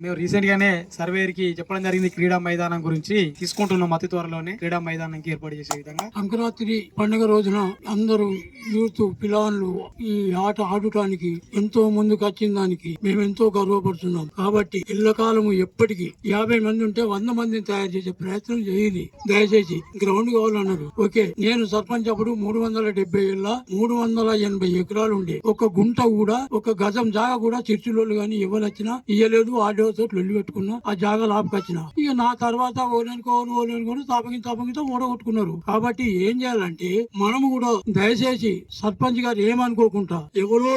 మేము రీసెంట్ గానే సర్వేర్ కి చెప్పడం జరిగింది క్రీడా మైదానం గురించి తీసుకుంటున్నాం అతి త్వరలోనే క్రీడా మైదానానికి ఏర్పాటు చేసే విధంగా. సంక్రాంతి పండుగ రోజున అందరూ యూత్ పిల్లలు ఈ ఆట ఆడటానికి ఎంతో ముందుకు వచ్చిన దానికి మేము ఎంతో గర్వపడుతున్నాం. కాబట్టి ఎల్లకాలము ఎప్పటికీ 50 మంది ఉంటే 100 మందిని తయారు చేసే ప్రయత్నం చేయాలి. దయచేసి గ్రౌండ్ కావాలన్నారు. ఓకే, నేను సర్పంచ్ అప్పుడు 370 ఏళ్ళ 380 ఎకరాలు ఉండే ఒక గుంట కూడా ఒక గజం జాగా కూడా చర్చిలోళ్ళు గాని ఎవరు వచ్చినా ఇయ్యలేదు. ఆడేతో లొల్లి పెట్టుకున్నా, ఆ జాగా లాభకొచ్చిన. ఇక నా తర్వాత ఓననుకోని తాపకింత ఓడగొట్టుకున్నారు. కాబట్టి ఏం చేయాలంటే మనము కూడా దయచేసి సర్పంచ్ గారు ఏమనుకోకుండా ఎవరో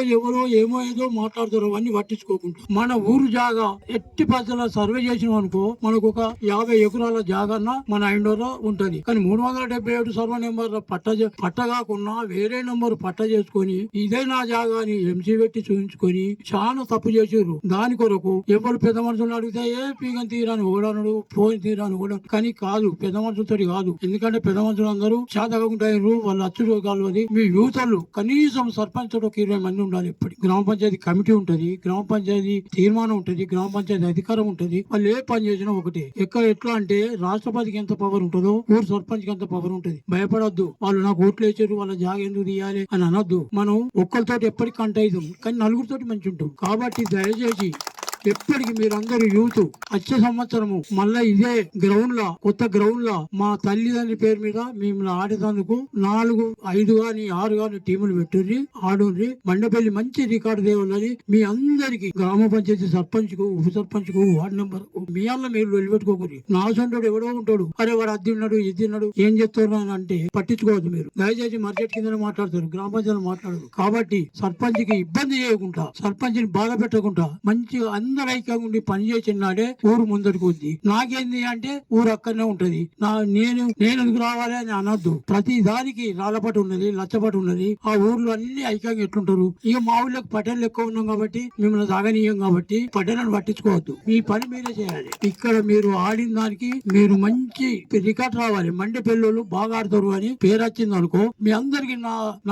ఏమో ఏదో మాట్లాడతారు అవన్నీ పట్టించుకోకుండా మన ఊరు జాగా ఎట్టి పద్ధతిలో సర్వే చేసినాం అనుకో మనకు ఒక 50 ఎకరాల జాగన్న మన ఇండోర్ ఉంటది. కానీ 377 సర్వ నెంబర్ పట్ట కాకుండా వేరే నెంబర్ పట్ట చేసుకొని ఇదే నా జాగా అని ఎంసీ పెట్టి చూపించుకొని చాలా తప్పు చేసారు. దాని కొరకు ఎవరు పెద్ద మనుషులు అడిగితే ఏ పీగం తీరాని ఓడనడు ఫోన్ తీరాని ఓడను. కానీ కాదు, పెద్ద మనుషులతో కాదు. ఎందుకంటే పెద్ద మనుషులు అందరూ చేతకుంటారు. వాళ్ళు అచ్చుడు కాలువది. మీ యూతలు కనీసం సర్పంచ్ తోటి ఒక 20 మంది ఉండాలి. ఎప్పటి గ్రామ పంచాయతీ కమిటీ ఉంటది, గ్రామ పంచాయతీ తీర్మానం ఉంటది, గ్రామ పంచాయతీ అధికారం ఉంటది. వాళ్ళు ఏ పని చేసినా ఒకటే. ఎట్లా అంటే రాష్ట్రపతికి ఎంత పవర్ ఉంటుందో ఊరు సర్పంచ్ కి ఎంత పవర్ ఉంటది. భయపడొద్దు. వాళ్ళు నాకు ఓట్లు వేసారు వాళ్ళ జాగ ఎందుకు తీయాలి అని అనొద్దు. మనం ఒక్కరితోటి ఎప్పటికి కంటైదాం, కానీ నలుగురితోటి మంచి ఉంటాం. కాబట్టి దయచేసి ఎప్పటికి మీరందరూ యూత్ వచ్చే సంవత్సరము మళ్ళా ఇదే గ్రౌండ్ లా కొత్త గ్రౌండ్ లా మా తల్లిదండ్రుల పేరు మీద మిమ్మల్ని ఆడేందుకు 4, 5 గాని 6 గాని టీములు పెట్టుర్రి, ఆడుర్రి. మండపల్లి మంచి రికార్డు దేవుళ్ళని మీ అందరికి గ్రామ పంచాయతీ సర్పంచ్ కు, ఉప సర్పంచ్ కు, వార్డు నెంబర్ మీ అల్ల మీరు వెళ్ళిపెట్టుకోకూరి. నా సొంటోడు ఎవడో ఉంటాడు, అరే వాడు అది ఉన్నాడు ఇది ఉన్నాడు ఏం చెప్తారు అని అంటే పట్టించుకోవద్దు. మీరు దయచేసి మార్కెట్ కింద మాట్లాడతారు, గ్రామ పంచాయతీ మాట్లాడరు. కాబట్టి సర్పంచ్ కి ఇబ్బంది చేయకుండా, సర్పంచ్ ని బాధ పెట్టకుండా మంచిగా అందరూ ఐక్యంగా ఉండి పనిచేసిన నాడే ఊరు ముందరికి ఉంది. నాకేంది అంటే ఊరు అక్కడనే ఉంటది. నేను ఎందుకు రావాలి అని అనొద్దు. ప్రతి దానికి రాళ్ళపాటు ఉన్నది, లచ్చపాటు ఉన్నది. ఆ ఊర్లో అన్ని ఐక్యంగా ఎట్లుంటారు. ఇక మా ఊళ్ళకి పట్టణాలు ఎక్కువ ఉన్నాం కాబట్టి మిమ్మల్ని సాగనీయం కాబట్టి పట్టణాన్ని పట్టించుకోవద్దు. మీ పని మీరే చేయాలి. ఇక్కడ మీరు ఆడిన దానికి మీరు మంచి రికార్డ్ రావాలి. మండే పిల్లలు బాగా ఆడతారు అని పేరు వచ్చింది అనుకో, మీ అందరికి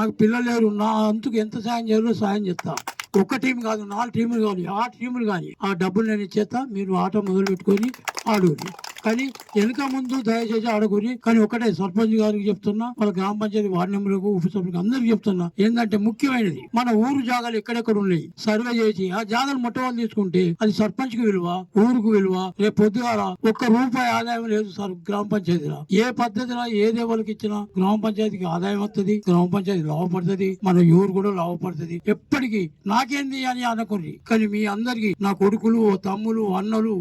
నాకు పిల్లలు లేరు, నా అంతకు ఎంత సాయం చేయాలో సాయం చేస్తా. ఒక్క టీం కాదు, 4 టీములు కానీ 6 టీములు కానీ ఆ డబ్బులు నేను ఇచ్చేస్తా. మీరు ఆట మొదలు పెట్టుకొని ఆడుని. కానీ వెనక ముందు దయచేసి ఆడుకుని. కానీ ఒకటే సర్పంచ్ గారికి చెప్తున్నా, వాళ్ళ గ్రామ పంచాయతీ వార్డు మెంబర్లకు, ఉప సర్పంచ్ అందరికి చెప్తున్నా, ఏంటంటే ముఖ్యమైనది మన ఊరు జాగాలు ఎక్కడెక్కడ ఉన్నాయి సర్వే చేసి ఆ జాగాలు మొట్టమొదటి తీసుకుంటే అది సర్పంచ్ కి విలువ, ఊరుకు విలువ. రేపు పొద్దుగాల ₹1 ఆదాయం లేదు సార్ గ్రామ పంచాయతీలో. ఏ పద్ధతిలో ఏదే వాళ్ళకి ఇచ్చినా గ్రామ పంచాయతీకి ఆదాయం వస్తుంది, గ్రామ పంచాయతీ లాభపడుతుంది, మన ఊరు కూడా లాభపడుతుంది. ఎప్పటికీ నాకేంది అని అనుకుని. కానీ మీ అందరికి నా కొడుకులు, తమ్ములు, అన్నలు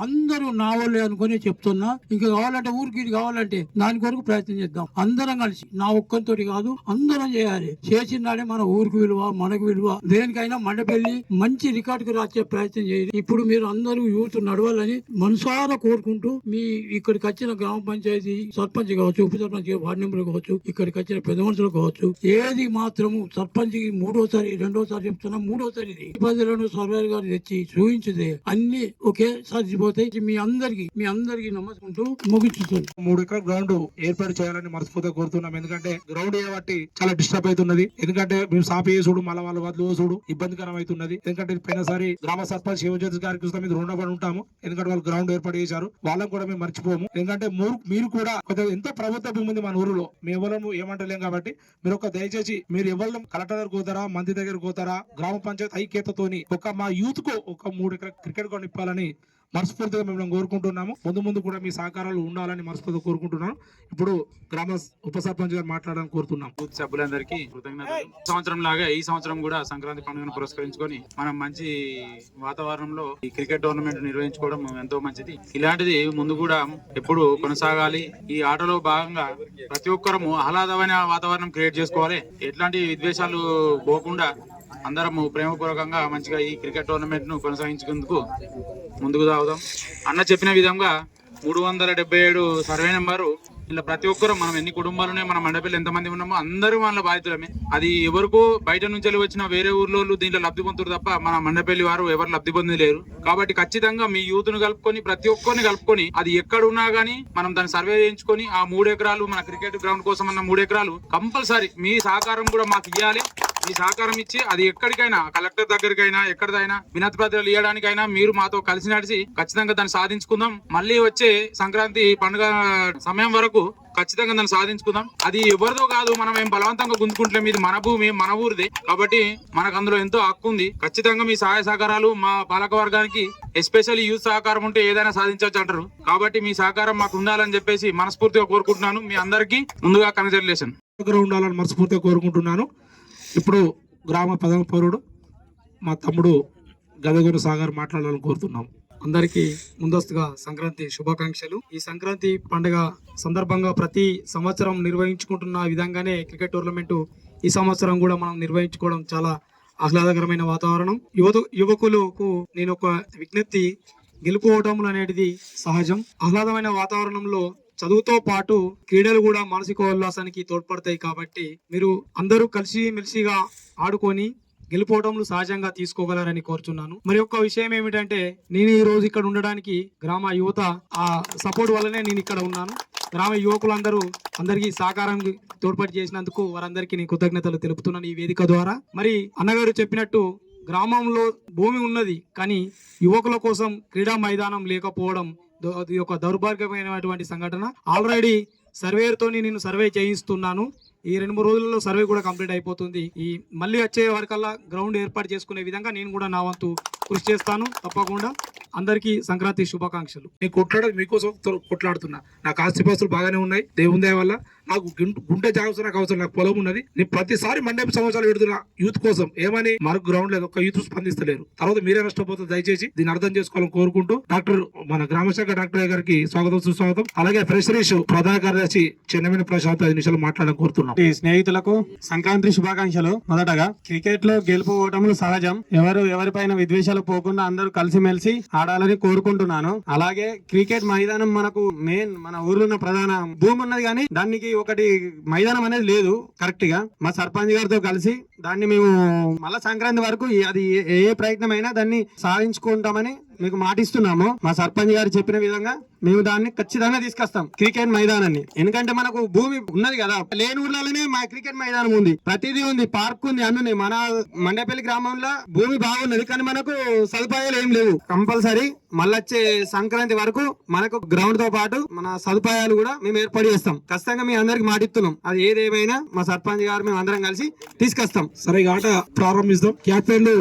అందరూ నా వాళ్ళే అనుకుని చెప్తున్నా. ఇంకా కావాలంటే ఊరికి ఇది కావాలంటే దాని కొరకు ప్రయత్నం చేద్దాం. అందరం కలిసి, నా ఒక్కరితోటి కాదు అందరం చేయాలి. చేసినాడే మన ఊరికి విలువ, మనకు విలువ. దేనికైనా మండపల్లి మంచి రికార్డుకు రాసే ప్రయత్నం చేయాలి. ఇప్పుడు మీరు అందరూ యూత్ నడవాలని మనసారా కోరుకుంటూ, మీ ఇక్కడికి వచ్చిన గ్రామ పంచాయతీ సర్పంచ్ కావచ్చు, ఉప సర్పంచ్, వార్డు మెంబర్ కావచ్చు, ఇక్కడికి వచ్చిన పెద్ద మనుషులు కావచ్చు, ఏది మాత్రము సర్పంచ్ కి 2వ సారి చెప్తున్నా, 3వసారి ఇబ్బందులను సర్వేర్ గారు తెచ్చి చూపించితే అన్ని ఒకేసారి పోతాయి. మీ అందరికి నమస్కుంటూ ముగించుతుంది. 3 ఎకరాల గ్రౌండ్ ఏర్పాటు చేయాలని మనస్ఫూర్తిగా కోరుతున్నాం. ఎందుకంటే గ్రౌండ్ కాబట్టి చాలా డిస్టర్బ్ అవుతున్నది. ఎందుకంటే మేము సాపి చూడు మళ్ళీ వాళ్ళ వదిలి చూడు ఇబ్బందికరం అవుతున్నది. ఎందుకంటే పోయినసారి గ్రామ సర్పంచ్ శివజ్యోతి గారికి మీద రుణపడి ఉంటాము. ఎందుకంటే వాళ్ళు గ్రౌండ్ ఏర్పాటు చేశారు. వాళ్ళని కూడా మేము మర్చిపోము. ఎందుకంటే మీరు కూడా కొంచెం ఎంత ప్రభుత్వ భూమి ఉంది మన ఊరిలో, మేము ఎవరు ఏమంటలేం. కాబట్టి మీరు ఒక దయచేసి మీరు ఎవరు కలెక్టర్ దగ్గర పోతారా, మంత్రి దగ్గర పోతారా, గ్రామ పంచాయతీ ఐక్యతతోని మా యూత్ కు ఒక 3 ఎకరాల క్రికెట్ గ్రౌండ్ ఇప్పాలని మనస్ఫూర్తిగా మేము కోరుకుంటున్నాము. ముందు కూడా మీ సహకారాలు ఉండాలని మనస్ఫూర్తిగా కోరుకుంటున్నాను. ఇప్పుడు గ్రామ ఉప సర్పంచ్ గారు మాట్లాడాలని కోరుతున్నాం. బూత్ సభ్యులందరికీ కృతజ్ఞతలు. సంవత్సరం లాగా ఈ సంవత్సరం కూడా సంక్రాంతి పండుగను పురస్కరించుకొని మనం మంచి వాతావరణంలో ఈ క్రికెట్ టోర్నమెంట్ నిర్వహించుకోవడం ఎంతో మంచిది. ఇలాంటిది ముందు కూడా ఎప్పుడు కొనసాగాలి. ఈ ఆటలో భాగంగా ప్రతి ఒక్కరము ఆహ్లాదమైన వాతావరణం క్రియేట్ చేసుకోవాలి. ఎట్లాంటి విద్వేషాలు పోకుండా అందరం ప్రేమపూర్వకంగా మంచిగా ఈ క్రికెట్ టోర్నమెంట్ ను కొనసాగించేందుకు ముందుకు సాగుదాం. అన్న చెప్పిన విధంగా 377 సర్వే నెంబరు ఇలా ప్రతి ఒక్కరు, మనం ఎన్ని కుటుంబాలున్నాయి, మన మండపల్లి ఎంతమంది ఉన్నామో అందరూ వాళ్ళ బాధితులమే. అది ఎవరికో బయట నుంచి వచ్చిన వేరే ఊర్లో దీంట్లో లబ్ధి పొందుతారు తప్ప మన మండపల్లి వారు ఎవరు లబ్ధి పొందలేరు. కాబట్టి ఖచ్చితంగా మీ యూత్ ను కలుపుకొని, ప్రతి ఒక్కరిని కలుపుకొని, అది ఎక్కడ ఉన్నా గానీ మనం దాన్ని సర్వే చేయించుకొని ఆ 3 ఎకరాలు మన క్రికెట్ గ్రౌండ్ కోసం అన్న 3 ఎకరాలు కంపల్సరీ మీ సహకారం కూడా మాకు ఇవ్వాలి. మీ సహకారం ఇచ్చి అది ఎక్కడికైనా కలెక్టర్ దగ్గరికైనా ఎక్కడిదైనా వినతి పత్రాలు ఇవ్వడానికైనా మీరు మాతో కలిసి నడిచి ఖచ్చితంగా దాన్ని సాధించుకుందాం. మళ్ళీ వచ్చే సంక్రాంతి పండుగ సమయం వరకు ఖచ్చితంగా దాన్ని సాధించుకుందాం. అది ఎవరిదో కాదు, మనం ఏం బలవంతంగా గుంజుకుంటలేం. ఇది మన భూమి, మన ఊరిదే కాబట్టి మనకు అందులో ఎంతో హక్కు ఉంది. ఖచ్చితంగా మీ సహాయ సహకారాలు మా పాలక వర్గానికి ఎస్పెషల్లీ యూత్ సహకారం ఉంటే ఏదైనా సాధించవచ్చు అంటారు. కాబట్టి మీ సహకారం మాకు ఉండాలని చెప్పేసి మనస్ఫూర్తిగా కోరుకుంటున్నాను. మీ అందరికీ ముందుగా కంగ్రాచులేషన్. ఉండాలని మనస్ఫూర్తిగా కోరుకుంటున్నాను. ఇప్పుడు గ్రామ ప్రథమ పౌరుడు మా తమ్ముడు గదగొన సాగర్ మాట్లాడాలని కోరుతున్నాం. అందరికీ ముందస్తుగా సంక్రాంతి శుభాకాంక్షలు. ఈ సంక్రాంతి పండుగ సందర్భంగా ప్రతి సంవత్సరం నిర్వహించుకుంటున్న విధంగానే క్రికెట్ టోర్నమెంట్ ఈ సంవత్సరం కూడా మనం నిర్వహించుకోవడం చాలా ఆహ్లాదకరమైన వాతావరణం. యువకులకు నేను ఒక విజ్ఞప్తి, గెలుపోవటములు అనేది సహజం. ఆహ్లాదమైన వాతావరణంలో చదువుతో పాటు క్రీడలు కూడా మానసిక ఉల్లాసానికి తోడ్పడతాయి. కాబట్టి మీరు అందరూ కలిసి మెలిసిగా ఆడుకొని గెలుపోవటంలో సహజంగా తీసుకోగలరని కోరుచున్నాను. మరి ఒక్క విషయం ఏమిటంటే, నేను ఈ రోజు ఇక్కడ ఉండడానికి గ్రామ యువత ఆ సపోర్ట్ వల్లనే నేను ఇక్కడ ఉన్నాను. గ్రామ యువకులందరూ అందరికీ సహకారం తోడ్పాటు చేసినందుకు వారందరికీ నేను కృతజ్ఞతలు తెలుపుతున్నాను ఈ వేదిక ద్వారా. మరి అన్నగారు చెప్పినట్టు గ్రామంలో భూమి ఉన్నది, కానీ యువకుల కోసం క్రీడా మైదానం లేకపోవడం ఇది ఒక దౌర్భాగ్యమైనటువంటి సంఘటన. ఆల్రెడీ సర్వేతో నేను సర్వే చేయిస్తున్నాను. ఈ 2-3 రోజుల్లో సర్వే కూడా కంప్లీట్ అయిపోతుంది. ఈ మళ్ళీ వచ్చే వరకల్లా గ్రౌండ్ ఏర్పాటు చేసుకునే విధంగా నేను కూడా నా వంతు కృషి చేస్తాను. తప్పకుండా అందరికీ సంక్రాంతి శుభాకాంక్షలు. నేను కొట్లాడేది మీకోసం కొట్లాడుతున్నా. నాకు ఆస్తిపాస్తులు బాగానే ఉన్నాయి దేవుని దయ వల్ల. నాకు గుంటె జాగ్రత్త నాకు అవసరం, నాకు పొలం ఉన్నది. నేను ప్రతిసారి మండే సంవత్సరాలు పెడుతున్నా యూత్ కోసం. ఏమని మనకు గ్రౌండ్ లేదు, ఒక యూత్ స్పందిస్తలేరు. తర్వాత మీరే నష్టపోతుంది. దయచేసి దీన్ని అర్థం చేసుకోవాలని కోరుకుంటూ మన గ్రామశాఖ డాక్టర్ గారికి స్వాగతం సుస్వాగతం. అలాగే ఫ్రెషరీస్ ప్రధాన కార్యదర్శి చెన్నమేని ప్రశాంత్ 5 నిమిషాలు మాట్లాడాలని కోరుతున్నాం. స్నేహితులకు సంక్రాంతి శుభాకాంక్షలు. మొదటగా క్రికెట్ లో గెలుపు ఓటములు సహజం. ఎవరిపైన విద్వేషాలు పోకుండా అందరూ కలిసిమెలిసి ఆడాలని కోరుకుంటున్నాను. అలాగే క్రికెట్ మైదానం మనకు మెయిన్, మన ఊర్లో ఉన్న ప్రధాన భూమి ఉన్నది, కానీ దానికి ఒకటి మైదానం అనేది లేదు కరెక్ట్ గా. మా సర్పంచ్ గారితో కలిసి దాన్ని మేము మళ్ళా సంక్రాంతి వరకు అది ఏ ప్రయత్నమైనా దాన్ని సాధించుకుంటామని మీకు మాటిస్తున్నాము. మా సర్పంచ్ గారు చెప్పిన విధంగా మేము దాన్ని ఖచ్చితంగా తీసుకొస్తాం క్రికెట్ మైదానాన్ని. ఎందుకంటే మనకు భూమి ఉన్నది కదా, లేని ఊర్లలోనే మా క్రికెట్ మైదానం ఉంది, ప్రతిదీ ఉంది, పార్క్ ఉంది, అన్నీ. మన మండపల్లి గ్రామంలో భూమి బాగున్నది, కానీ మనకు సదుపాయాలు ఏం లేవు. కంపల్సరీ మళ్ళొచ్చే సంక్రాంతి వరకు మనకు గ్రౌండ్ తో పాటు మన సదుపాయాలు కూడా మేము ఏర్పాటు చేస్తాం. ఖచ్చితంగా మీ అందరికి మాటిస్తున్నాం. అది ఏదేమైనా మా సర్పంచ్ గారు మేము అందరం కలిసి తీసుకొస్తాం. సరే, ఆట ప్రారంభిస్తాం. క్యాప్టెన్లు